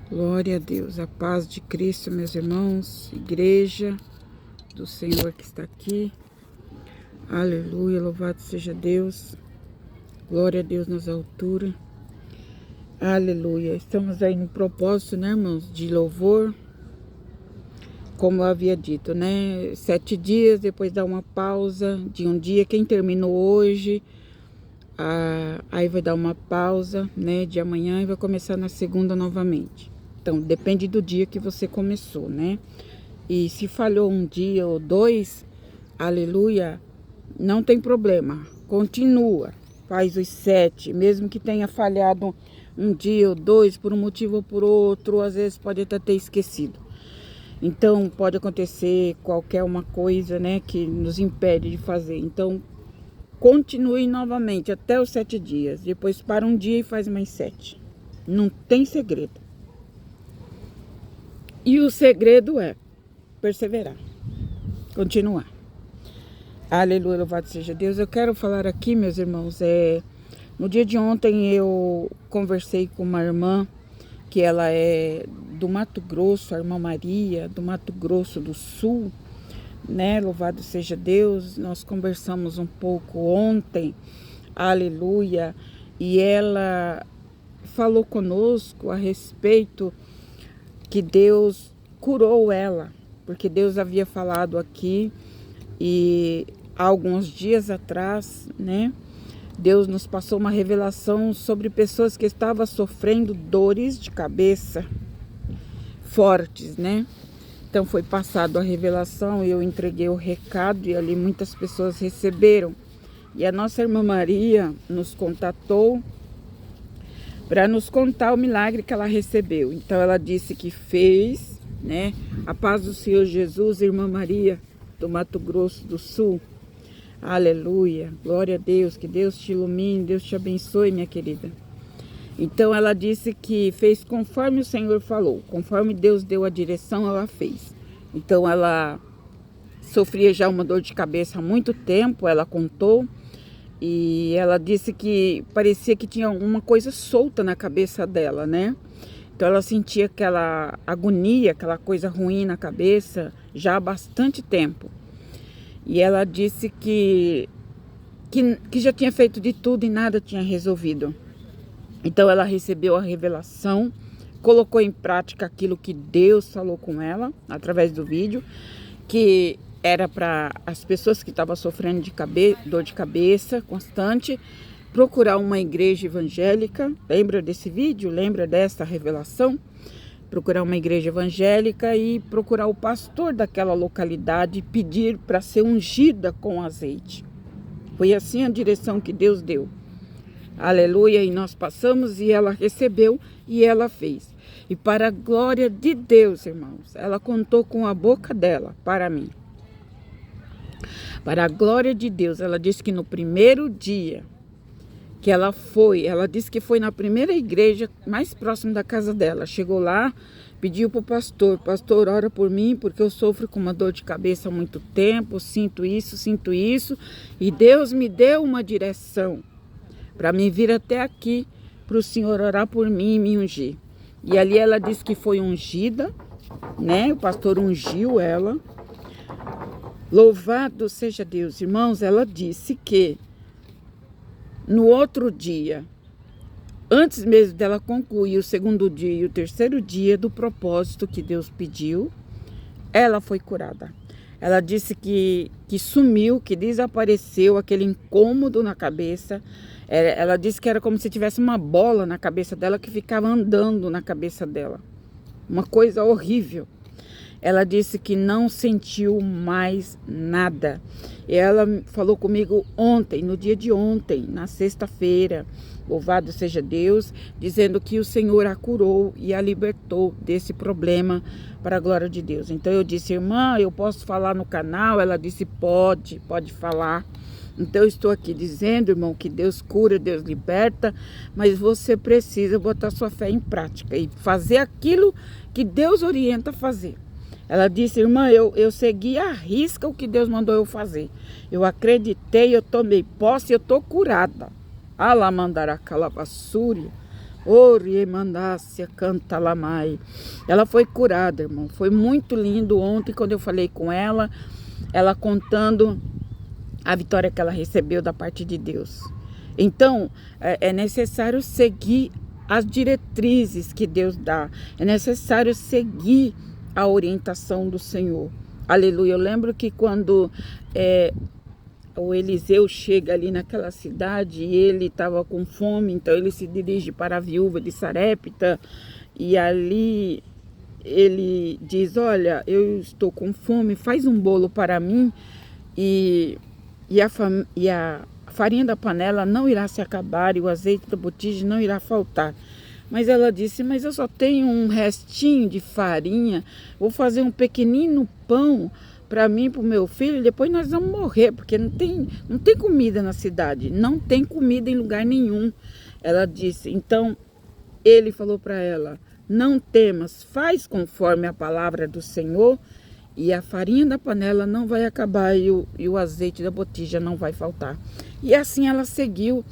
Glória a Deus, a paz de Cristo, meus irmãos, igreja do Senhor que está aqui. Aleluia, louvado seja Deus. Glória a Deus nas alturas. Aleluia. Estamos aí no propósito, né, irmãos, de louvor. Como eu havia dito, né? 7 dias, depois dá uma pausa de um dia. Quem terminou hoje, aí vai dar uma pausa, né, de amanhã e vai começar na segunda novamente. Então, depende do dia que você começou, né? E se falhou um dia ou dois, aleluia, não tem problema. Continua, faz os 7, mesmo que tenha falhado um dia ou dois, por um motivo ou por outro, às vezes pode até ter esquecido. Então, pode acontecer qualquer uma coisa, né, que nos impede de fazer. Então, continue novamente até os 7 dias. Depois para um dia e faz mais 7. Não tem segredo. E o segredo é perseverar, continuar. Aleluia, louvado seja Deus. Eu quero falar aqui, meus irmãos, no dia de ontem eu conversei com uma irmã, que ela é do Mato Grosso, a irmã Maria, do Mato Grosso do Sul, né? Louvado seja Deus. Nós conversamos um pouco ontem, aleluia, e ela falou conosco a respeito que Deus curou ela, porque Deus havia falado aqui e há alguns dias atrás, né, Deus nos passou uma revelação sobre pessoas que estavam sofrendo dores de cabeça fortes, né? Então foi passado a revelação e eu entreguei o recado e ali muitas pessoas receberam. E a nossa irmã Maria nos contatou para nos contar o milagre que ela recebeu. Então ela disse que fez, né? A paz do Senhor Jesus, irmã Maria, do Mato Grosso do Sul. Aleluia, glória a Deus, que Deus te ilumine, Deus te abençoe, minha querida. Então ela disse que fez conforme o Senhor falou, conforme Deus deu a direção, ela fez. Então ela sofria já uma dor de cabeça há muito tempo, ela contou. E ela disse que parecia que tinha alguma coisa solta na cabeça dela, né? Então ela sentia aquela agonia, aquela coisa ruim na cabeça já há bastante tempo. E ela disse que já tinha feito de tudo e nada tinha resolvido. Então ela recebeu a revelação, colocou em prática aquilo que Deus falou com ela através do vídeo, que era para as pessoas que estavam sofrendo de dor de cabeça constante, procurar uma igreja evangélica. Lembra desse vídeo? Lembra dessa revelação? Procurar uma igreja evangélica e procurar o pastor daquela localidade e pedir para ser ungida com azeite. Foi assim a direção que Deus deu. Aleluia, e nós passamos e ela recebeu e ela fez. E para a glória de Deus, irmãos, ela contou com a boca dela para mim. Para a glória de Deus, ela disse que no primeiro dia que ela disse que foi na primeira igreja mais próxima da casa dela. Chegou lá, pediu para o pastor, ora por mim, porque eu sofro com uma dor de cabeça há muito tempo, sinto isso, e Deus me deu uma direção para me vir até aqui, para o Senhor orar por mim e me ungir. E ali ela disse que foi ungida, né? O pastor ungiu ela. Louvado seja Deus, irmãos. Ela disse que no outro dia, antes mesmo dela concluir o segundo dia e o terceiro dia do propósito que Deus pediu, ela foi curada. Ela disse que sumiu, que desapareceu aquele incômodo na cabeça. Ela disse que era como se tivesse uma bola na cabeça dela que ficava andando na cabeça dela. Uma coisa horrível. Ela disse que não sentiu mais nada. E ela falou comigo ontem, no dia de ontem, na sexta-feira, louvado seja Deus, dizendo que o Senhor a curou e a libertou desse problema para a glória de Deus. Então eu disse, irmã, eu posso falar no canal? Ela disse, pode falar. Então eu estou aqui dizendo, irmão, que Deus cura, Deus liberta, mas você precisa botar sua fé em prática e fazer aquilo que Deus orienta a fazer. Ela disse, irmã, eu segui à risca o que Deus mandou eu fazer. Eu acreditei, eu tomei posse, eu estou curada. Alamandaracalavassúria. Oriemandácia canta lamai. Ela foi curada, irmão. Foi muito lindo ontem quando eu falei com ela contando a vitória que ela recebeu da parte de Deus. Então, é necessário seguir as diretrizes que Deus dá. É necessário seguir a orientação do Senhor. Aleluia. Eu lembro que quando o Eliseu chega ali naquela cidade e ele estava com fome, então ele se dirige para a viúva de Sarepta e ali ele diz, olha, eu estou com fome, faz um bolo para mim e a farinha da panela não irá se acabar e o azeite da botija não irá faltar. Mas ela disse, mas eu só tenho um restinho de farinha, vou fazer um pequenino pão para mim e para o meu filho, e depois nós vamos morrer, porque não tem comida na cidade, não tem comida em lugar nenhum. Ela disse, então ele falou para ela, não temas, faz conforme a palavra do Senhor, e a farinha da panela não vai acabar e o azeite da botija não vai faltar. E assim ela seguiu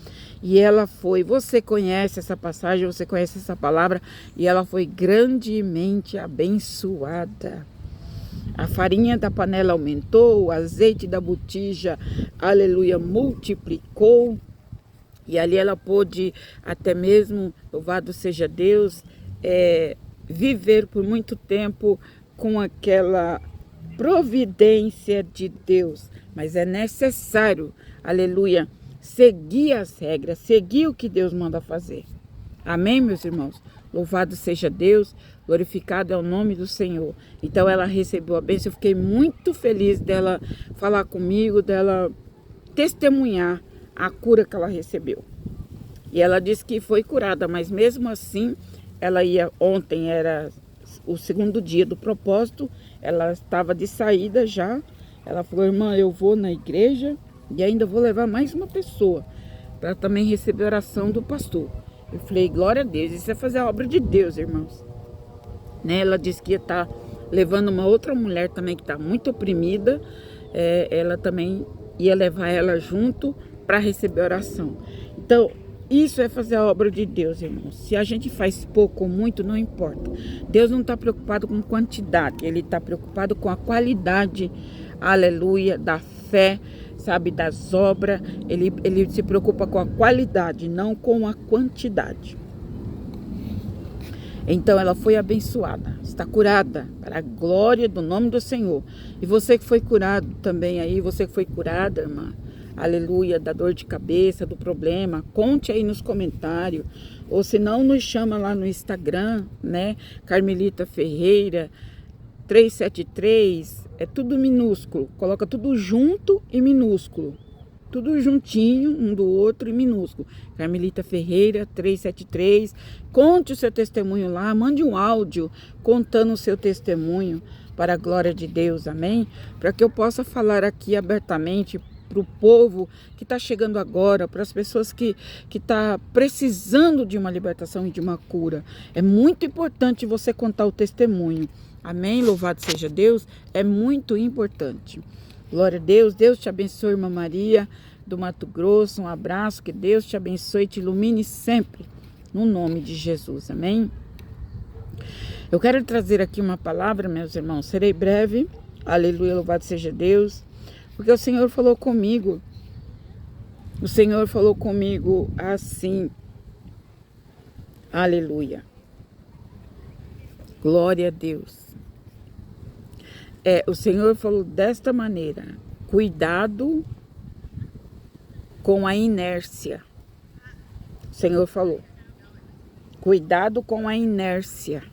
e ela foi. Você conhece essa passagem, você conhece essa palavra, e ela foi grandemente abençoada. A farinha da panela aumentou, o azeite da botija, aleluia, multiplicou. E ali ela pôde até mesmo, louvado seja Deus, viver por muito tempo com aquela providência de Deus. Mas é necessário, aleluia, seguir as regras, seguir o que Deus manda fazer. Amém, meus irmãos? Louvado seja Deus, glorificado é o nome do Senhor. Então ela recebeu a bênção, eu fiquei muito feliz dela falar comigo, dela testemunhar a cura que ela recebeu. E ela disse que foi curada, mas mesmo assim, ontem era o segundo dia do propósito, ela estava de saída já. Ela falou, irmã, eu vou na igreja e ainda vou levar mais uma pessoa para também receber a oração do pastor. Eu falei, glória a Deus, isso é fazer a obra de Deus, irmãos. Né? Ela disse que ia estar levando uma outra mulher também que está muito oprimida. Ela também ia levar ela junto para receber a oração. Então, isso é fazer a obra de Deus, irmãos. Se a gente faz pouco ou muito, não importa. Deus não está preocupado com quantidade, Ele está preocupado com a qualidade, aleluia, da fé, sabe, das obras. Ele se preocupa com a qualidade, não com a quantidade. Então ela foi abençoada, está curada, para a glória do nome do Senhor. E você que foi curado também aí, você que foi curada, irmã, aleluia, da dor de cabeça, do problema, conte aí nos comentários, ou se não, nos chama lá no Instagram, né, Carmelita Ferreira 373, é tudo minúsculo, coloca tudo junto e minúsculo, tudo juntinho um do outro e minúsculo, Carmelita Ferreira 373, conte o seu testemunho lá, mande um áudio contando o seu testemunho para a glória de Deus, amém? Para que eu possa falar aqui abertamente para o povo que está chegando agora, para as pessoas que estão precisando de uma libertação e de uma cura. É muito importante você contar o testemunho. Amém? Louvado seja Deus. É muito importante. Glória a Deus. Deus te abençoe, irmã Maria do Mato Grosso. Um abraço. Que Deus te abençoe e te ilumine sempre. No nome de Jesus. Amém? Eu quero trazer aqui uma palavra, meus irmãos. Serei breve. Aleluia. Louvado seja Deus. Porque o Senhor falou comigo. O Senhor falou comigo assim. Aleluia. Glória a Deus. O Senhor falou desta maneira. Cuidado com a inércia. O Senhor falou. Cuidado com a inércia.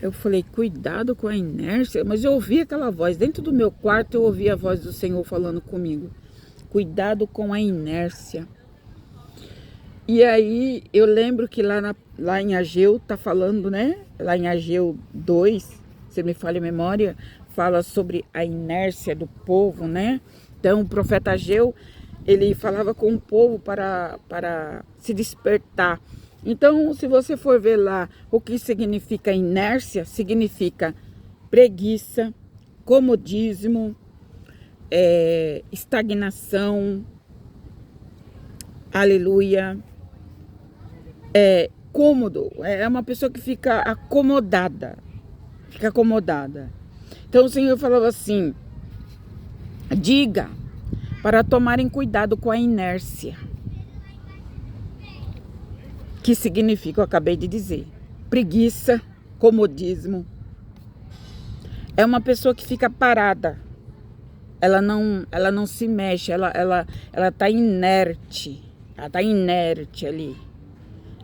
Eu falei, cuidado com a inércia. Mas eu ouvi aquela voz. Dentro do meu quarto eu ouvi a voz do Senhor falando comigo. Cuidado com a inércia. E aí eu lembro que lá em Ageu tá falando, né? Lá em Ageu 2, se me falha a memória, fala sobre a inércia do povo, né? Então o profeta Ageu, ele falava com o povo para se despertar. Então, se você for ver lá o que significa inércia, significa preguiça, comodismo, estagnação, aleluia, cômodo, é uma pessoa que fica acomodada. Fica acomodada. Então o Senhor falou assim: diga para tomarem cuidado com a inércia. Que significa, eu acabei de dizer, preguiça, comodismo. É uma pessoa que fica parada. Ela não se mexe, ela tá inerte. Ela tá inerte ali.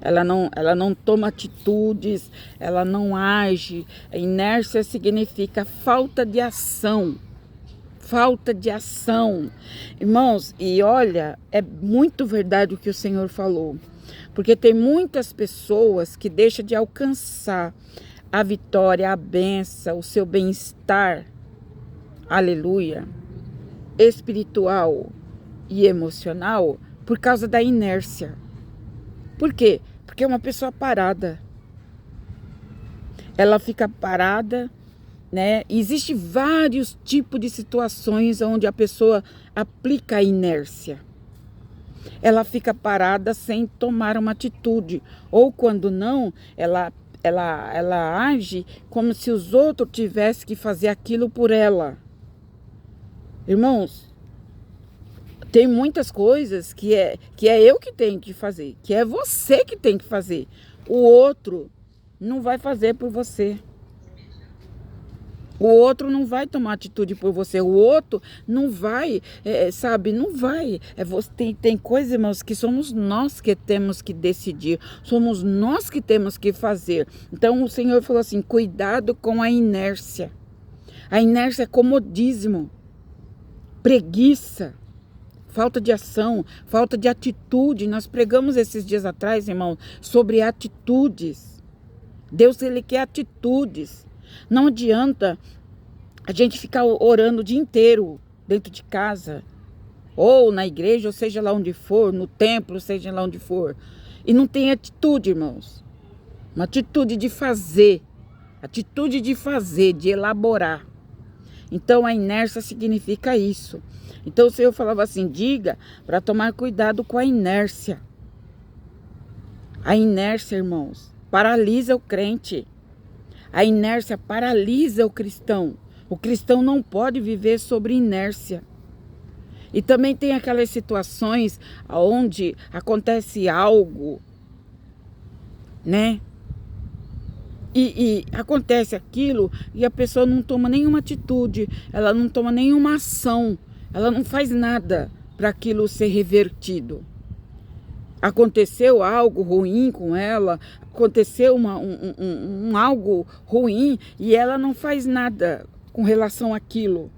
Ela não toma atitudes, ela não age. A inércia significa falta de ação. Falta de ação. Irmãos, e olha, é muito verdade o que o Senhor falou. Porque tem muitas pessoas que deixam de alcançar a vitória, a bênção, o seu bem-estar, aleluia, espiritual e emocional por causa da inércia. Por quê? Porque é uma pessoa parada. Ela fica parada, né? Existem vários tipos de situações onde a pessoa aplica a inércia. Ela fica parada sem tomar uma atitude. Ou quando não, ela age como se os outros tivessem que fazer aquilo por ela. Irmãos, tem muitas coisas que é eu que tenho que fazer, que é você que tem que fazer. O outro não vai fazer por você. O outro não vai tomar atitude por você. O outro não vai, sabe, não vai. Tem coisas, irmãos, que somos nós que temos que decidir. Somos nós que temos que fazer. Então o Senhor falou assim: cuidado com a inércia. A inércia é comodismo, preguiça, falta de ação, falta de atitude. Nós pregamos esses dias atrás, irmão, sobre atitudes. Deus, Ele quer atitudes. Não adianta a gente ficar orando o dia inteiro dentro de casa, ou na igreja, ou seja lá onde for, no templo, seja lá onde for, e não tem atitude, irmãos. Uma atitude de fazer, de elaborar. Então a inércia significa isso. Então o Senhor falava assim: diga para tomar cuidado com a inércia. A inércia, irmãos, paralisa o crente. A inércia paralisa o cristão. O cristão não pode viver sobre inércia. E também tem aquelas situações onde acontece algo, né? E acontece aquilo e a pessoa não toma nenhuma atitude, ela não toma nenhuma ação, ela não faz nada para aquilo ser revertido. Aconteceu algo ruim com ela, aconteceu algo ruim e ela não faz nada com relação àquilo.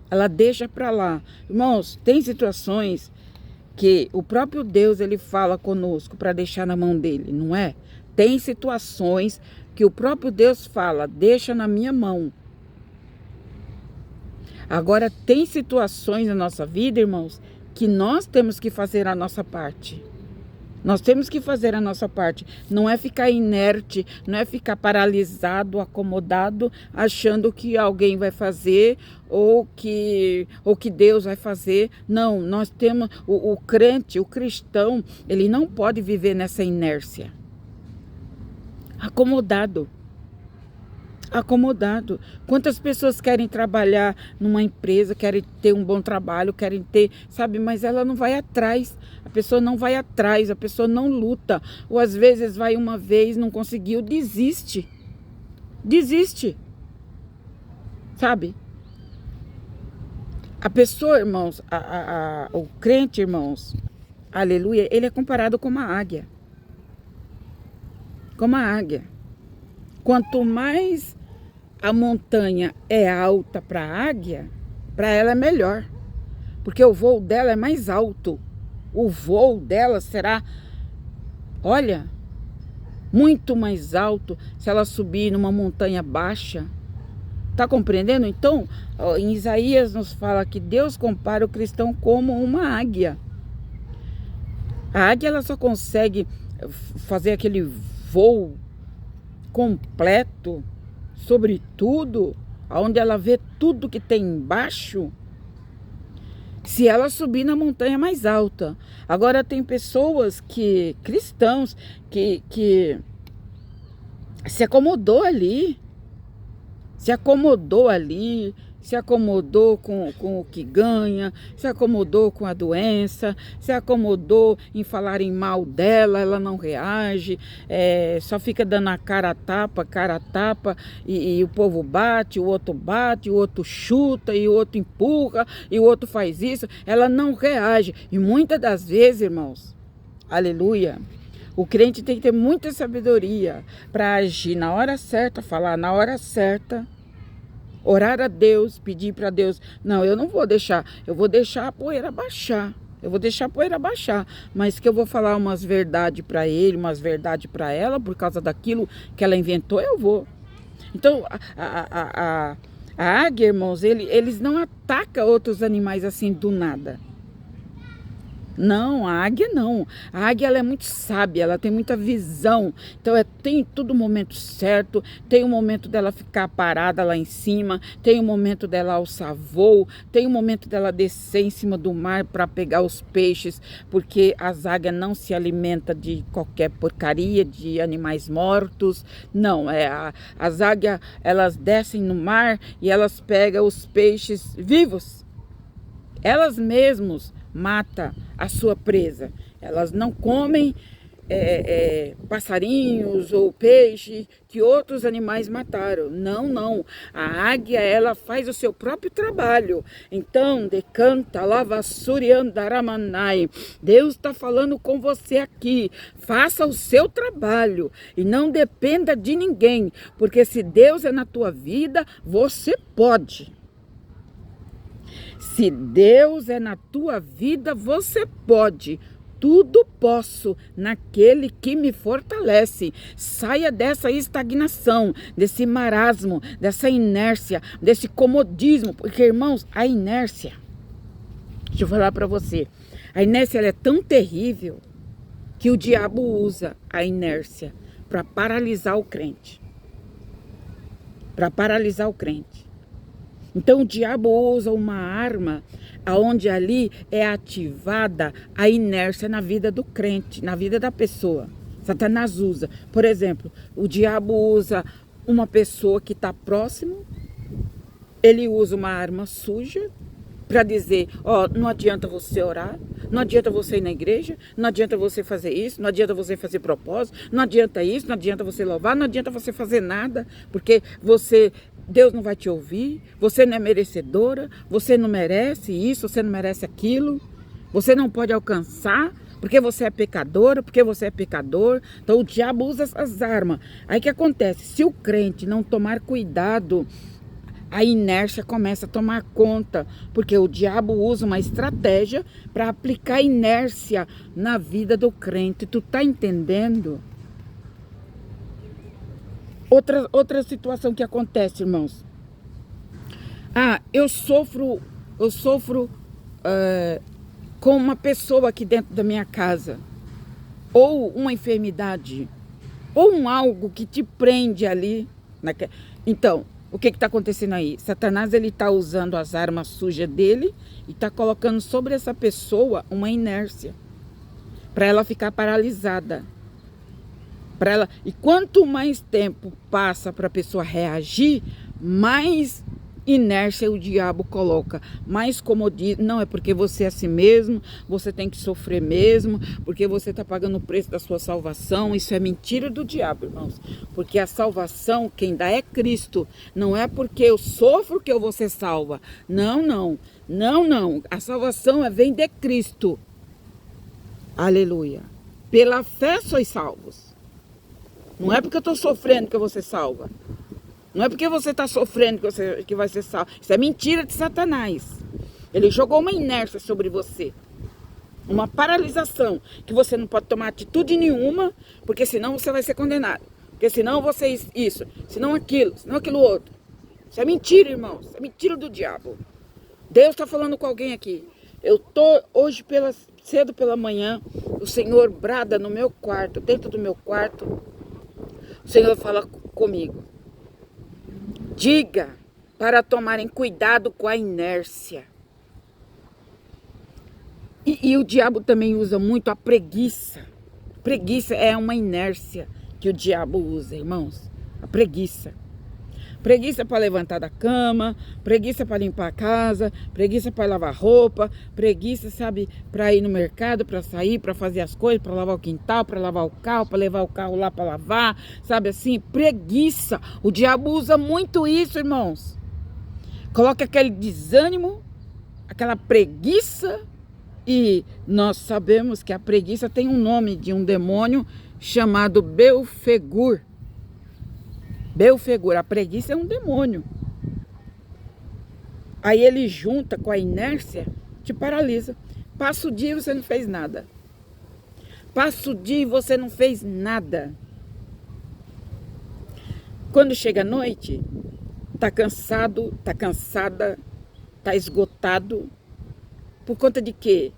Ela deixa para lá. Irmãos, tem situações que o próprio Deus, Ele fala conosco para deixar na mão dele, não é? Tem situações que o próprio Deus fala: deixa na minha mão. Agora, tem situações na nossa vida, irmãos, que nós temos que fazer a nossa parte. Nós temos que fazer a nossa parte. Não é ficar inerte, não é ficar paralisado, acomodado, achando que alguém vai fazer ou que Deus vai fazer. Não, nós temos o crente, o cristão, ele não pode viver nessa inércia. Acomodado. Quantas pessoas querem trabalhar numa empresa, querem ter um bom trabalho, querem ter, sabe, mas ela não vai atrás. A pessoa não vai atrás, a pessoa não luta. Ou às vezes vai uma vez, não conseguiu, desiste. Sabe? A pessoa, irmãos, o crente, irmãos, aleluia, ele é comparado com uma águia. Como a águia. Quanto mais a montanha é alta para a águia, para ela é melhor. Porque o voo dela é mais alto. O voo dela será, olha, muito mais alto se ela subir numa montanha baixa. Tá compreendendo? Então, em Isaías nos fala que Deus compara o cristão como uma águia. A águia, ela só consegue fazer aquele voo completo sobre tudo, onde ela vê tudo que tem embaixo, se ela subir na montanha mais alta. Agora tem pessoas cristãos, que se acomodou ali, se acomodou ali, se acomodou com o que ganha, se acomodou com a doença, se acomodou em falarem mal dela, ela não reage, só fica dando a cara a tapa, e o povo bate, o outro chuta, e o outro empurra, e o outro faz isso, ela não reage. E muitas das vezes, irmãos, aleluia, o crente tem que ter muita sabedoria para agir na hora certa, falar na hora certa, orar a Deus, pedir para Deus. Não, eu não vou deixar, eu vou deixar a poeira baixar. Eu vou deixar a poeira baixar, mas que eu vou falar umas verdades para ele, umas verdades para ela, por causa daquilo que ela inventou, eu vou. Então, a águia, irmãos, eles não atacam outros animais assim do nada. Não, a águia não. A águia, ela é muito sábia, ela tem muita visão. Então tem tudo o momento certo, tem o momento dela ficar parada lá em cima, tem o momento dela alçar voo, tem o momento dela descer em cima do mar para pegar os peixes, porque as águias não se alimentam de qualquer porcaria, de animais mortos. Não, as águias, elas descem no mar e elas pegam os peixes vivos. Elas mesmas matam a sua presa. Elas não comem passarinhos ou peixe que outros animais mataram. Não, não. A águia, ela faz o seu próprio trabalho. Então, decanta, lavassuriandaramanai. Deus está falando com você aqui. Faça o seu trabalho e não dependa de ninguém, porque se Deus é na tua vida, você pode. Se Deus é na tua vida, você pode. Tudo posso naquele que me fortalece. Saia dessa estagnação, desse marasmo, dessa inércia, desse comodismo. Porque, irmãos, a inércia, deixa eu falar para você, a inércia ela é tão terrível que o diabo usa a inércia para paralisar o crente. Para paralisar o crente. Então o diabo usa uma arma onde ali é ativada a inércia na vida do crente, na vida da pessoa. Satanás usa. Por exemplo, o diabo usa uma pessoa que está próximo, ele usa uma arma suja para dizer, não adianta você orar, não adianta você ir na igreja, não adianta você fazer isso, não adianta você fazer propósito, não adianta isso, não adianta você louvar, não adianta você fazer nada, porque Deus não vai te ouvir, você não é merecedora, você não merece isso, você não merece aquilo, você não pode alcançar, porque você é pecadora, porque você é pecador. Então o diabo usa essas armas. Aí o que acontece? Se o crente não tomar cuidado, a inércia começa a tomar conta, porque o diabo usa uma estratégia para aplicar inércia na vida do crente. Tu tá entendendo? Outra situação que acontece, irmãos. Eu sofro com uma pessoa aqui dentro da minha casa, ou uma enfermidade, ou algo que te prende ali. Então, o que está acontecendo aí? Satanás, ele está usando as armas sujas dele e está colocando sobre essa pessoa uma inércia, para ela ficar paralisada. E quanto mais tempo passa para a pessoa reagir, mais inércia o diabo coloca, mais comodismo. Não, é porque você é assim mesmo, você tem que sofrer mesmo, porque você está pagando o preço da sua salvação. Isso é mentira do diabo, irmãos, porque a salvação quem dá é Cristo. Não é porque eu sofro que eu vou ser salva. Não, não, não, não. A salvação vem de Cristo. Aleluia. Pela fé sois salvos. Não é porque eu estou sofrendo que eu vou ser salva. Não é porque você está sofrendo que vai ser salvo. Isso é mentira de Satanás. Ele jogou uma inércia sobre você. Uma paralisação. Que você não pode tomar atitude nenhuma, porque senão você vai ser condenado. Porque senão você isso, senão aquilo outro. Isso é mentira, irmãos. Isso é mentira do diabo. Deus está falando com alguém aqui. Eu tô hoje cedo pela manhã, o Senhor brada no meu quarto, dentro do meu quarto. O Senhor fala comigo. Diga para tomarem cuidado com a inércia. E o diabo também usa muito a preguiça. Preguiça é uma inércia que o diabo usa, irmãos. A preguiça. Preguiça para levantar da cama, preguiça para limpar a casa, preguiça para lavar roupa, preguiça, sabe, para ir no mercado, para sair, para fazer as coisas, para lavar o quintal, para lavar o carro, para levar o carro lá para lavar, sabe assim? Preguiça. O diabo usa muito isso, irmãos. Coloca aquele desânimo, aquela preguiça, e nós sabemos que a preguiça tem um nome de um demônio chamado Belfegur. Belfegur, a preguiça é um demônio. Aí ele junta com a inércia, te paralisa. Passa o dia e você não fez nada. Passa o dia e você não fez nada. Quando chega a noite, tá cansado, tá cansada, tá esgotado. Por conta de quê?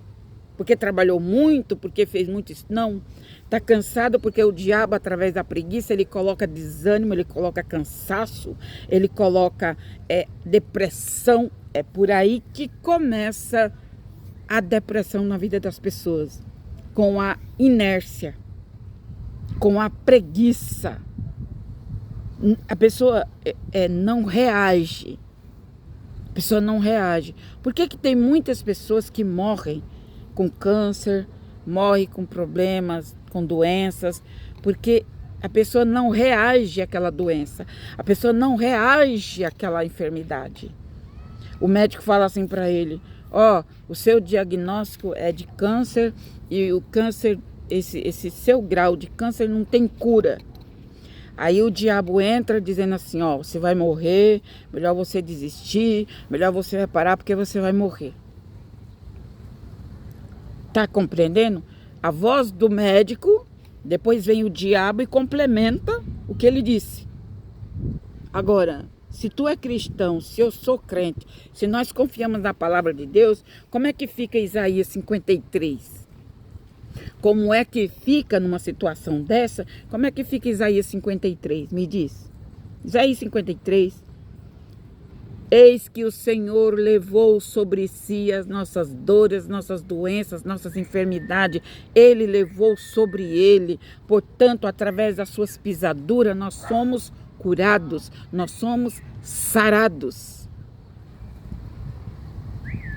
Porque trabalhou muito, porque fez muito isso? Não. Tá cansado porque o diabo, através da preguiça, ele coloca desânimo, ele coloca cansaço, ele coloca depressão. É por aí que começa a depressão na vida das pessoas. Com a inércia, com a preguiça. A pessoa não reage. A pessoa não reage. Por que tem muitas pessoas que morrem com câncer, morrem com problemas, com doenças? Porque a pessoa não reage àquela doença. A pessoa não reage àquela enfermidade. O médico fala assim para ele: ó, o seu diagnóstico é de câncer e o câncer, esse seu grau de câncer não tem cura. Aí o diabo entra dizendo assim: ó, você vai morrer, melhor você desistir, melhor você vai parar porque você vai morrer. Tá compreendendo? A voz do médico, depois vem o diabo e complementa o que ele disse. Agora, se tu é cristão, se eu sou crente, se nós confiamos na palavra de Deus, como é que fica Isaías 53? Como é que fica numa situação dessa? Como é que fica Isaías 53? Me diz. Isaías 53. Eis que o Senhor levou sobre si as nossas dores, nossas doenças, nossas enfermidades. Ele levou sobre ele. Portanto, através das suas pisaduras, nós somos curados. Nós somos sarados.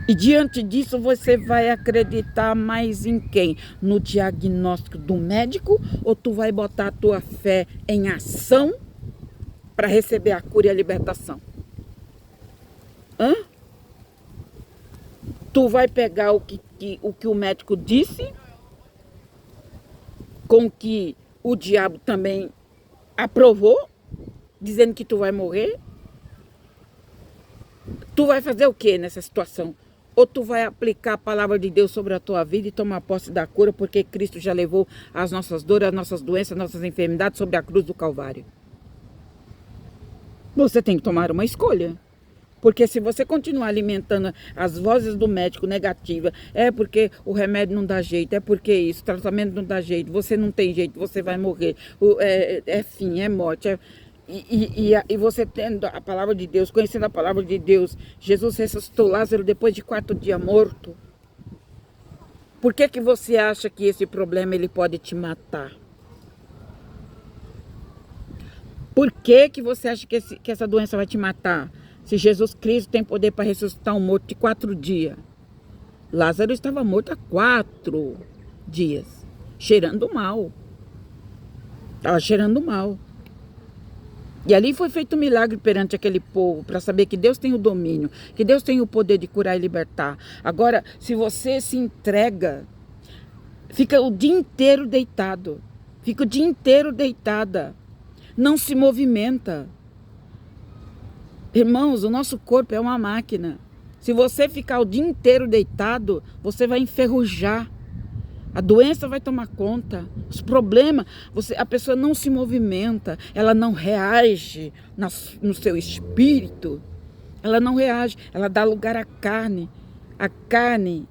E diante disso você vai acreditar mais em quem? No diagnóstico do médico? Ou tu vai botar a tua fé em ação para receber a cura e a libertação? Tu vai pegar o que o médico disse, com que o diabo também aprovou, dizendo que tu vai morrer? Tu vai fazer o que nessa situação? Ou tu vai aplicar a palavra de Deus sobre a tua vida e tomar posse da cura, porque Cristo já levou as nossas dores, as nossas doenças, as nossas enfermidades sobre a cruz do Calvário? Você tem que tomar uma escolha. Porque se você continuar alimentando as vozes do médico negativa, é porque o remédio não dá jeito, é porque isso, o tratamento não dá jeito, você não tem jeito, você vai morrer, é fim, é morte, E você tendo a palavra de Deus, conhecendo a palavra de Deus, Jesus ressuscitou Lázaro depois de 4 dias morto. Por que você acha que esse problema ele pode te matar? Por que você acha que essa doença vai te matar? Se Jesus Cristo tem poder para ressuscitar um morto de 4 dias. Lázaro estava morto há 4 dias, cheirando mal. Estava cheirando mal. E ali foi feito um milagre perante aquele povo, para saber que Deus tem o domínio, que Deus tem o poder de curar e libertar. Agora, se você se entrega, fica o dia inteiro deitado, fica o dia inteiro deitada, não se movimenta. Irmãos, o nosso corpo é uma máquina. Se você ficar o dia inteiro deitado, você vai enferrujar. A doença vai tomar conta, os problemas, a pessoa não se movimenta, ela não reage no seu espírito, ela não reage, ela dá lugar à carne. A carne,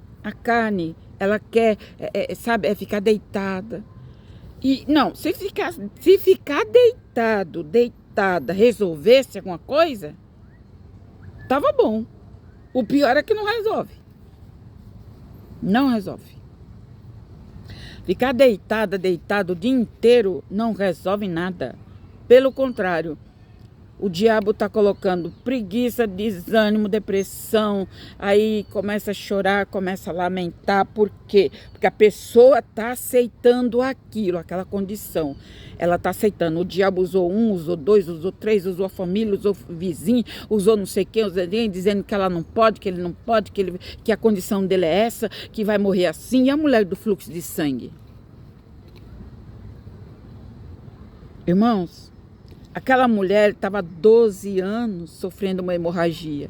ela quer, ficar deitada. E não, se ficar deitada, resolvesse alguma coisa, tava bom. O pior é que não resolve. Não resolve. Ficar deitado o dia inteiro não resolve nada. Pelo contrário, o diabo está colocando preguiça, desânimo, depressão, aí começa a chorar, começa a lamentar. Por quê? Porque a pessoa está aceitando aquilo, aquela condição. Ela está aceitando. O diabo usou um, usou dois, usou três, usou a família, usou o vizinho, usou não sei quem, dizendo que ela não pode, que ele não pode, que a condição dele é essa, que vai morrer assim. E a mulher do fluxo de sangue? Irmãos, aquela mulher estava 12 anos sofrendo uma hemorragia.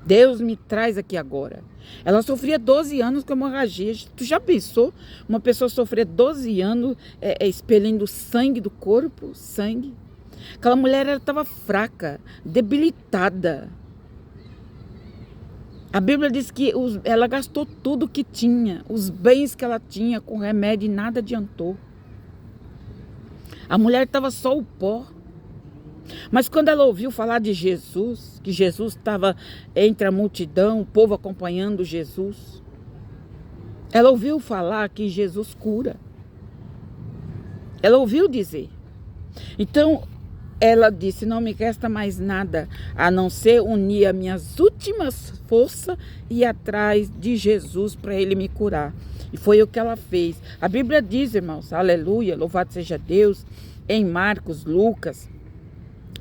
Deus me traz aqui agora. Ela sofria 12 anos com hemorragia. Tu já pensou uma pessoa sofrer 12 anos expelindo sangue do corpo? Sangue. Aquela mulher estava fraca, debilitada. A Bíblia diz que ela gastou tudo que tinha, os bens que ela tinha com remédio e nada adiantou. A mulher estava só o pó. Mas quando ela ouviu falar de Jesus, que Jesus estava entre a multidão, o povo acompanhando Jesus, ela ouviu falar que Jesus cura. Ela ouviu dizer. Então, ela disse, não me resta mais nada a não ser unir as minhas últimas forças e ir atrás de Jesus para ele me curar. E foi o que ela fez. A Bíblia diz, irmãos, aleluia, louvado seja Deus, em Marcos, Lucas,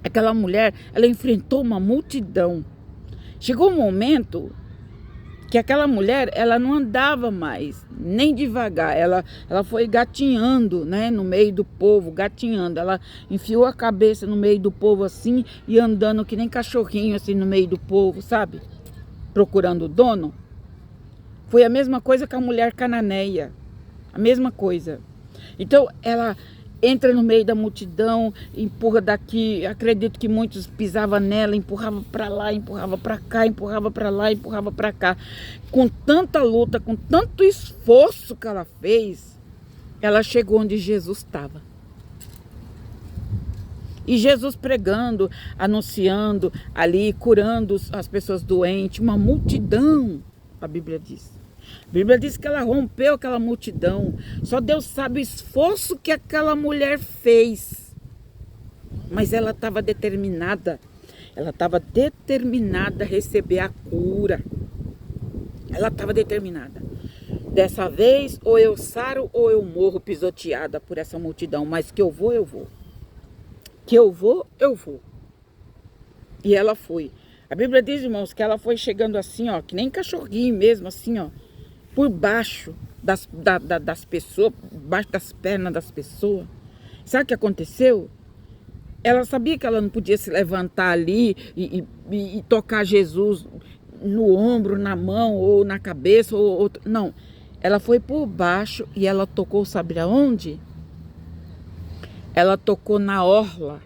aquela mulher, ela enfrentou uma multidão. Chegou um momento que aquela mulher, ela não andava mais, nem devagar, ela foi gatinhando, né, no meio do povo, gatinhando. Ela enfiou a cabeça no meio do povo assim e andando que nem cachorrinho assim no meio do povo, sabe? Procurando o dono. Foi a mesma coisa que a mulher cananeia, a mesma coisa. Então, ela entra no meio da multidão, empurra daqui, acredito que muitos pisavam nela, empurrava para lá, empurrava para cá, empurrava para lá, empurrava para cá. Com tanta luta, com tanto esforço que ela fez, ela chegou onde Jesus estava. E Jesus pregando, anunciando ali, curando as pessoas doentes, uma multidão, a Bíblia diz. A Bíblia diz que ela rompeu aquela multidão. Só Deus sabe o esforço que aquela mulher fez. Mas ela estava determinada. Ela estava determinada a receber a cura. Ela estava determinada. Dessa vez, ou eu saro ou eu morro pisoteada por essa multidão. Mas que eu vou, eu vou. Que eu vou, eu vou. E ela foi. A Bíblia diz, irmãos, que ela foi chegando assim, ó, que nem cachorrinho mesmo, assim, ó, por baixo das pessoas, baixo das pernas das pessoas. Sabe o que aconteceu? Ela sabia que ela não podia se levantar ali e tocar Jesus no ombro, na mão, ou na cabeça, ou não. Ela foi por baixo e ela tocou, sabe aonde? Ela tocou na orla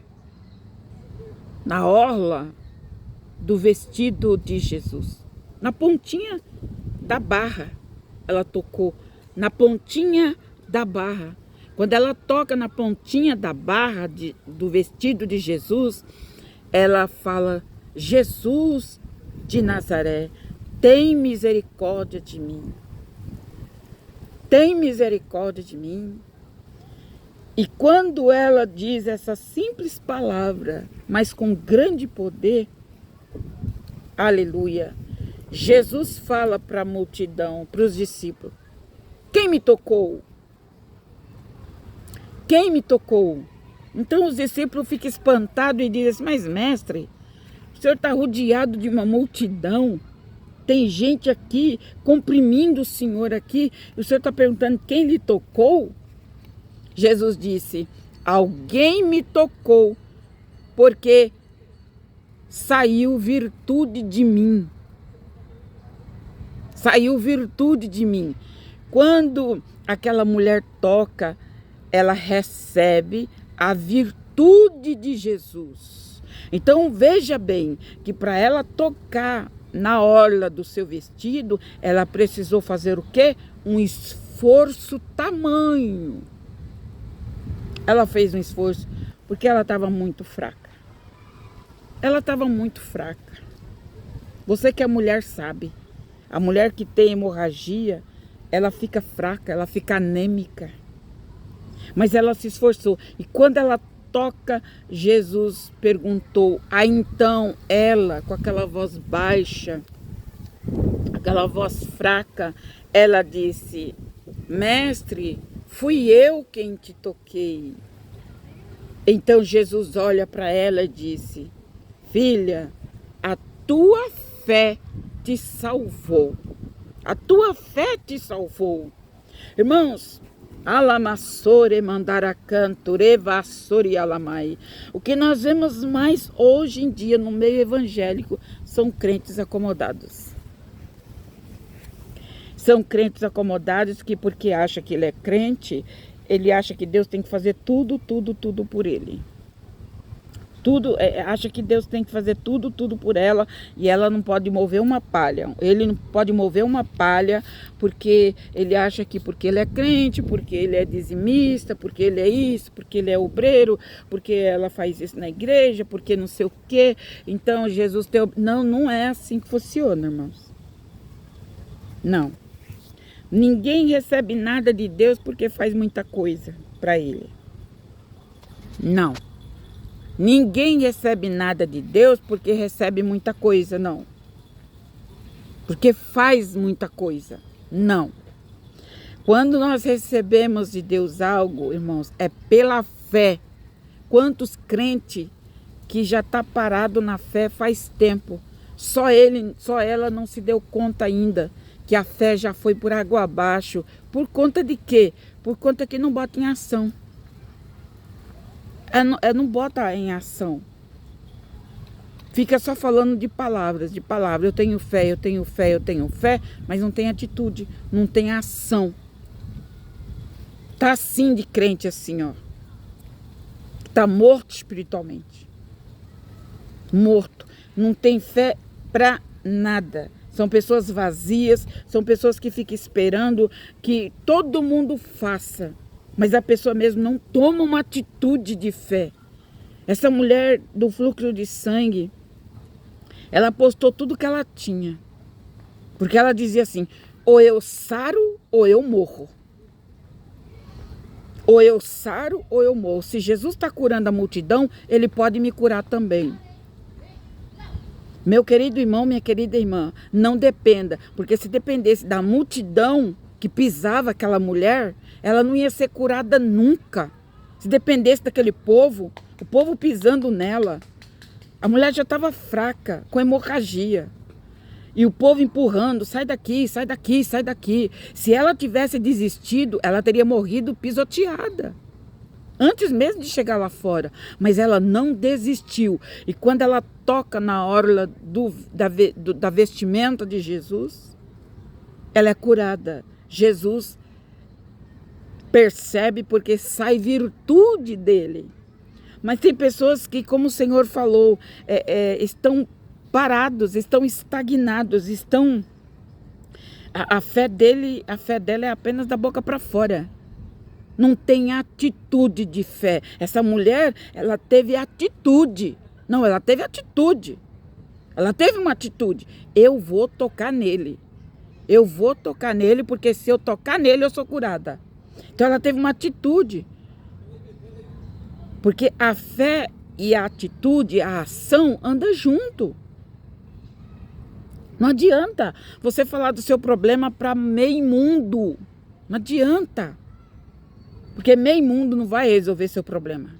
do vestido de Jesus, na pontinha da barra. Ela tocou na pontinha da barra. Quando ela toca na pontinha da barra do vestido de Jesus, ela fala, Jesus de Nazaré, tem misericórdia de mim. Tem misericórdia de mim. E quando ela diz essa simples palavra, mas com grande poder, aleluia, Jesus fala para a multidão, para os discípulos, quem me tocou? Quem me tocou? Então os discípulos ficam espantados e dizem assim, mas mestre, o senhor está rodeado de uma multidão, tem gente aqui comprimindo o senhor aqui, e o senhor está perguntando quem lhe tocou? Jesus disse, alguém me tocou, porque saiu virtude de mim. Saiu virtude de mim. Quando aquela mulher toca, ela recebe a virtude de Jesus. Então veja bem que para ela tocar na orla do seu vestido, ela precisou fazer o quê? Um esforço tamanho. Ela fez um esforço porque ela estava muito fraca. Ela estava muito fraca. Você que é mulher sabe. A mulher que tem hemorragia, ela fica fraca, ela fica anêmica. Mas ela se esforçou. E quando ela toca, Jesus perguntou. Aí então ela, com aquela voz baixa, aquela voz fraca, ela disse: Mestre, fui eu quem te toquei. Então Jesus olha para ela e disse: Filha, a tua fé te salvou. A tua fé te salvou. Irmãos, alamassore mandaracanture vassori alamai. O que nós vemos mais hoje em dia no meio evangélico são crentes acomodados. São crentes acomodados que, porque acha que ele é crente, ele acha que Deus tem que fazer tudo por ele. Acha que Deus tem que fazer tudo por ela, e ela não pode mover uma palha. Ele não pode mover uma palha porque ele acha que porque ele é crente, porque ele é dizimista, porque ele é isso, porque ele é obreiro, porque ela faz isso na igreja, porque não sei o quê. Então Jesus não é assim que funciona, irmãos. Não. Ninguém recebe nada de Deus porque faz muita coisa para ele. Não. Ninguém recebe nada de Deus porque recebe muita coisa, não. Porque faz muita coisa, não. Quando nós recebemos de Deus algo, irmãos, é pela fé. Quantos crentes que já está parado na fé faz tempo, só ela não se deu conta ainda que a fé já foi por água abaixo. Por conta de quê? Por conta que não bota em ação. Não bota em ação. Fica só falando de palavras. Eu tenho fé, eu tenho fé, eu tenho fé, mas não tem atitude, não tem ação. Tá assim de crente assim, ó. Tá morto espiritualmente. Morto. Não tem fé pra nada. São pessoas vazias, são pessoas que ficam esperando que todo mundo faça. Mas a pessoa mesmo não toma uma atitude de fé. Essa mulher do fluxo de sangue, ela postou tudo que ela tinha. Porque ela dizia assim: ou eu saro ou eu morro. Ou eu saro ou eu morro. Se Jesus está curando a multidão, ele pode me curar também. Meu querido irmão, minha querida irmã, não dependa. Porque se dependesse da multidão que pisava aquela mulher, ela não ia ser curada nunca. Se dependesse daquele povo, o povo pisando nela, a mulher já estava fraca, com hemorragia. E o povo empurrando: sai daqui, sai daqui, sai daqui. Se ela tivesse desistido, ela teria morrido pisoteada. Antes mesmo de chegar lá fora. Mas ela não desistiu. E quando ela toca na orla da vestimenta de Jesus, ela é curada. Jesus percebe porque sai virtude dele. Mas tem pessoas que, como o Senhor falou, estão parados, estão estagnados, estão... A fé dela é apenas da boca para fora. Não tem atitude de fé. Essa mulher, ela teve atitude. Não, ela teve atitude. Ela teve uma atitude. Eu vou tocar nele. Eu vou tocar nele, porque se eu tocar nele, eu sou curada. Então ela teve uma atitude. Porque a fé e a atitude, a ação, andam junto. Não adianta você falar do seu problema para meio mundo. Não adianta. Porque meio mundo não vai resolver seu problema.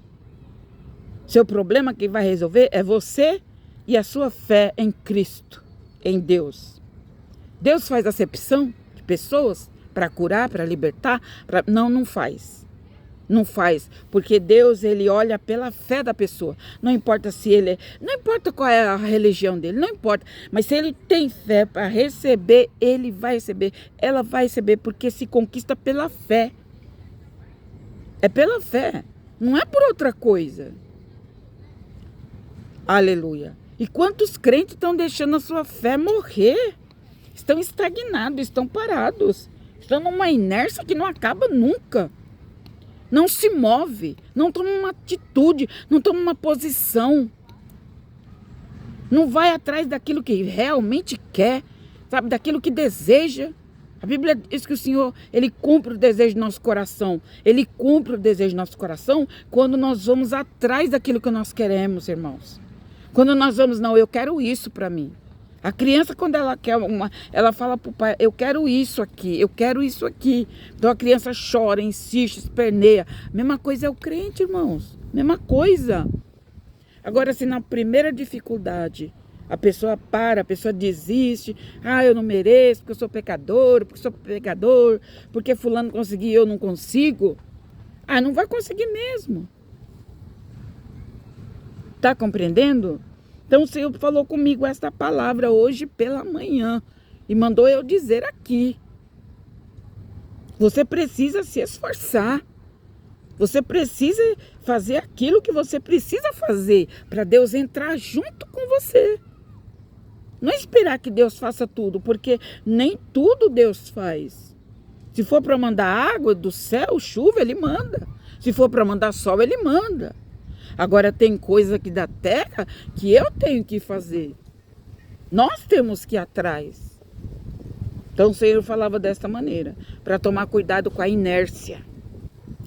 Seu problema quem vai resolver é você e a sua fé em Cristo, em Deus. Deus faz acepção de pessoas para curar, para libertar? Não faz. Não faz, porque Deus, ele olha pela fé da pessoa. Não importa se ele não importa qual é a religião dele, não importa. Mas se ele tem fé para receber, ele vai receber. Ela vai receber, porque se conquista pela fé. É pela fé, não é por outra coisa. Aleluia. E quantos crentes estão deixando a sua fé morrer? Estão estagnados, estão parados. Estão numa inércia que não acaba nunca. Não se move, não toma uma atitude, não toma uma posição. Não vai atrás daquilo que realmente quer. sabe, daquilo que deseja. A Bíblia diz que o Senhor, Ele cumpre o desejo do nosso coração. Ele cumpre o desejo do nosso coração quando nós vamos atrás daquilo que nós queremos, irmãos. Quando nós vamos, não, eu quero isso para mim. A criança, quando ela quer ela fala para o pai, eu quero isso aqui, eu quero isso aqui. Então a criança chora, insiste, esperneia. Mesma coisa é o crente, irmãos. Mesma coisa. Agora, se na primeira dificuldade a pessoa para, a pessoa desiste. Ah, eu não mereço, porque eu sou pecador, porque fulano conseguiu e eu não consigo. Ah, não vai conseguir mesmo. Tá compreendendo? Então o Senhor falou comigo esta palavra hoje pela manhã e mandou eu dizer aqui. Você precisa se esforçar. Você precisa fazer aquilo que você precisa fazer para Deus entrar junto com você. Não esperar que Deus faça tudo, porque nem tudo Deus faz. Se for para mandar água do céu, chuva, Ele manda. Se for para mandar sol, Ele manda. Agora tem coisa aqui da terra que eu tenho que fazer. Nós temos que ir atrás. Então o Senhor falava desta maneira, para tomar cuidado com a inércia,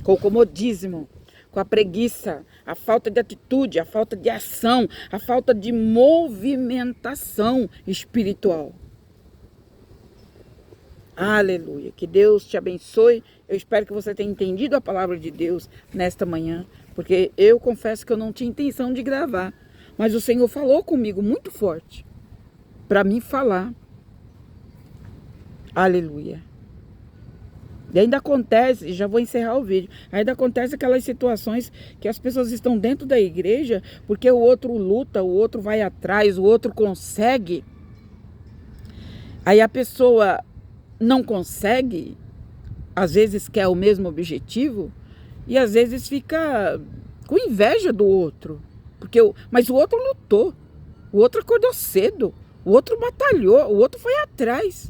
com o comodismo, com a preguiça, a falta de atitude, a falta de ação, a falta de movimentação espiritual. Aleluia. Que Deus te abençoe. Eu espero que você tenha entendido a palavra de Deus nesta manhã, porque eu confesso que eu não tinha intenção de gravar, mas o Senhor falou comigo muito forte para mim falar. Aleluia. E ainda acontece, já vou encerrar o vídeo, ainda acontece aquelas situações que as pessoas estão dentro da igreja porque o outro luta, o outro vai atrás, o outro consegue. Aí a pessoa não consegue, às vezes quer o mesmo objetivo e às vezes fica com inveja do outro. Mas o outro lutou, o outro acordou cedo, o outro batalhou, o outro foi atrás.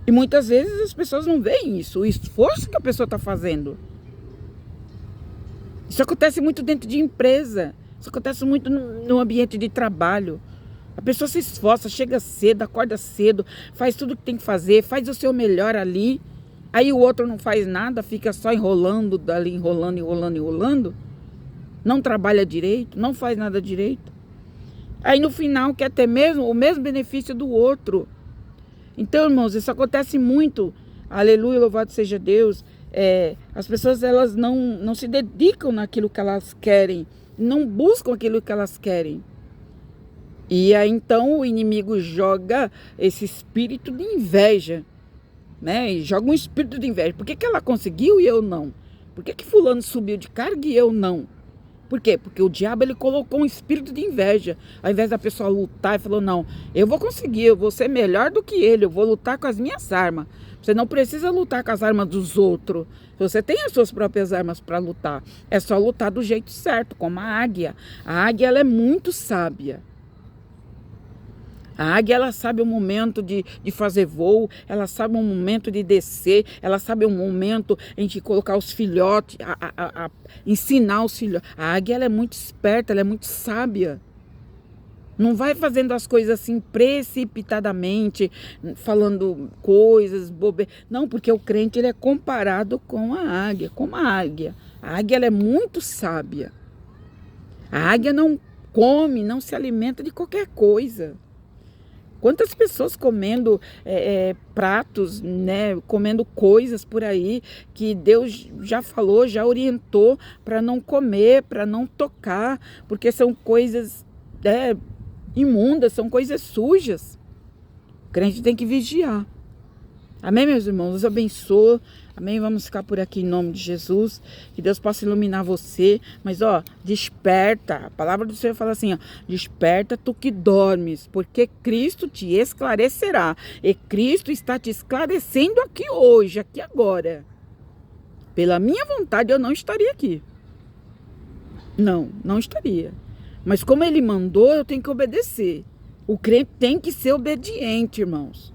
E muitas vezes as pessoas não veem isso, o esforço que a pessoa está fazendo. Isso acontece muito dentro de empresa, isso acontece muito no ambiente de trabalho. A pessoa se esforça, chega cedo, acorda cedo, faz tudo o que tem que fazer, faz o seu melhor ali. Aí o outro não faz nada, fica só enrolando dali, enrolando. Não trabalha direito, não faz nada direito. Aí no final quer ter o mesmo benefício do outro. Então, irmãos, isso acontece muito. Aleluia, louvado seja Deus. As pessoas, elas não se dedicam naquilo que elas querem, não buscam aquilo que elas querem. E aí, então, o inimigo joga esse espírito de inveja, né? E joga um espírito de inveja. Por que ela conseguiu e eu não? Por que fulano subiu de cargo e eu não? Por quê? Porque o diabo, ele colocou um espírito de inveja. Ao invés da pessoa lutar, ele falou, não, eu vou conseguir, eu vou ser melhor do que ele, eu vou lutar com as minhas armas. Você não precisa lutar com as armas dos outros. Você tem as suas próprias armas para lutar. É só lutar do jeito certo, como a águia. A águia, ela é muito sábia. A águia, ela sabe o momento de fazer voo, ela sabe o momento de descer, ela sabe o momento em que colocar os filhotes, ensinar os filhotes. A águia, ela é muito esperta, ela é muito sábia. Não vai fazendo as coisas assim precipitadamente, falando coisas, bobeiras. Não, porque o crente, ele é comparado com a águia, como a águia. A águia, ela é muito sábia. A águia não come, não se alimenta de qualquer coisa. Quantas pessoas comendo pratos, né, comendo coisas por aí que Deus já falou, já orientou para não comer, para não tocar, porque são coisas imundas, são coisas sujas. O crente tem que vigiar. Amém, meus irmãos? Deus abençoe. Amém? Vamos ficar por aqui em nome de Jesus. Que Deus possa iluminar você. Mas, desperta. A palavra do Senhor fala assim, desperta tu que dormes, porque Cristo te esclarecerá. E Cristo está te esclarecendo aqui hoje, aqui agora. Pela minha vontade, eu não estaria aqui. Não estaria. Mas como Ele mandou, eu tenho que obedecer. O crente tem que ser obediente, irmãos.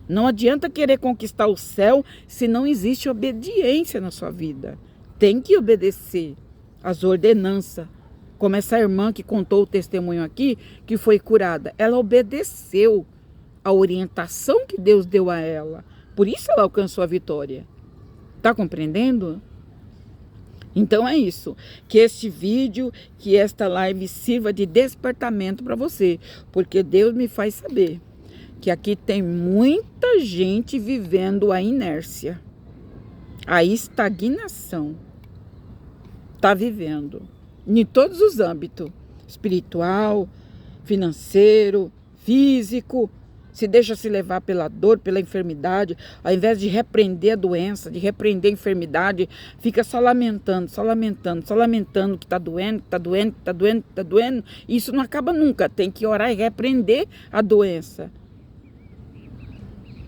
Não adianta querer conquistar o céu se não existe obediência na sua vida. Tem que obedecer às ordenanças. Como essa irmã que contou o testemunho aqui, que foi curada. Ela obedeceu a orientação que Deus deu a ela. Por isso ela alcançou a vitória. Tá compreendendo? Então é isso. Que este vídeo, que esta live sirva de despertamento para você. Porque Deus me faz saber que aqui tem muita gente vivendo a inércia, a estagnação. Tá vivendo em todos os âmbitos, espiritual, financeiro, físico, se deixa se levar pela dor, pela enfermidade, ao invés de repreender a doença, de repreender a enfermidade, fica só lamentando que tá doendo, e isso não acaba nunca, tem que orar e repreender a doença.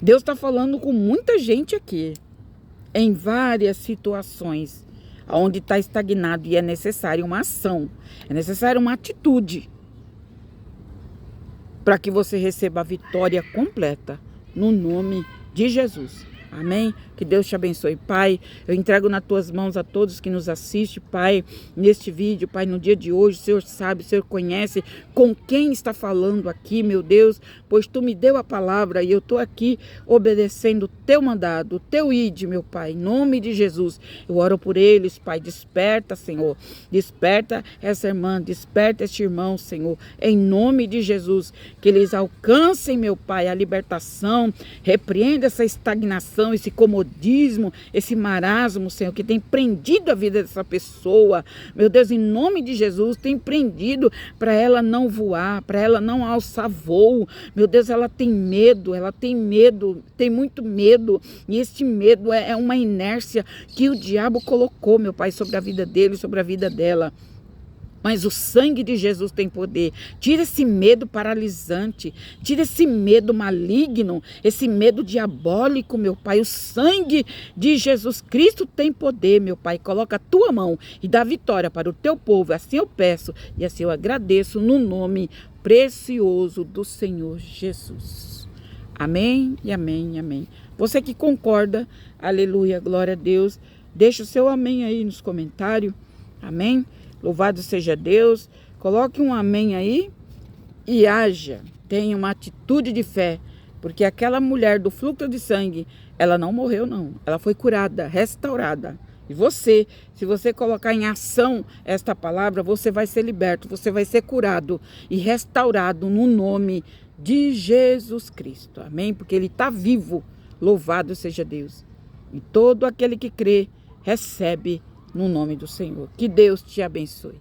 Deus está falando com muita gente aqui, em várias situações, onde está estagnado, e é necessária uma ação, é necessária uma atitude, para que você receba a vitória completa, no nome de Jesus. Amém? Que Deus te abençoe, Pai. Eu entrego nas tuas mãos a todos que nos assistem, Pai, neste vídeo, Pai, no dia de hoje. O Senhor sabe, o Senhor conhece com quem está falando aqui, meu Deus, pois Tu me deu a palavra e eu estou aqui obedecendo o Teu mandado, o Teu ide, meu Pai, em nome de Jesus. Eu oro por eles, Pai, desperta, Senhor, desperta essa irmã, desperta este irmão, Senhor, em nome de Jesus, que eles alcancem, meu Pai, a libertação, repreenda essa estagnação, esse comodismo, esse marasmo, Senhor, que tem prendido a vida dessa pessoa. Meu Deus, em nome de Jesus, tem prendido para ela não voar, para ela não alçar voo. Meu Deus, ela tem medo, tem muito medo. E este medo é uma inércia que o diabo colocou, meu Pai, sobre a vida dele, sobre a vida dela. Mas o sangue de Jesus tem poder. Tira esse medo paralisante. Tira esse medo maligno. Esse medo diabólico, meu Pai. O sangue de Jesus Cristo tem poder, meu Pai. Coloca a tua mão e dá vitória para o teu povo. Assim eu peço e assim eu agradeço no nome precioso do Senhor Jesus. Amém e amém e amém. Você que concorda, aleluia, glória a Deus. Deixa o seu amém aí nos comentários. Amém. Louvado seja Deus. Coloque um amém aí e haja. Tenha uma atitude de fé. Porque aquela mulher do fluxo de sangue, ela não morreu não. Ela foi curada, restaurada. E você, se você colocar em ação esta palavra, você vai ser liberto. Você vai ser curado e restaurado no nome de Jesus Cristo. Amém? Porque Ele está vivo. Louvado seja Deus. E todo aquele que crê, recebe no nome do Senhor. Que Deus te abençoe.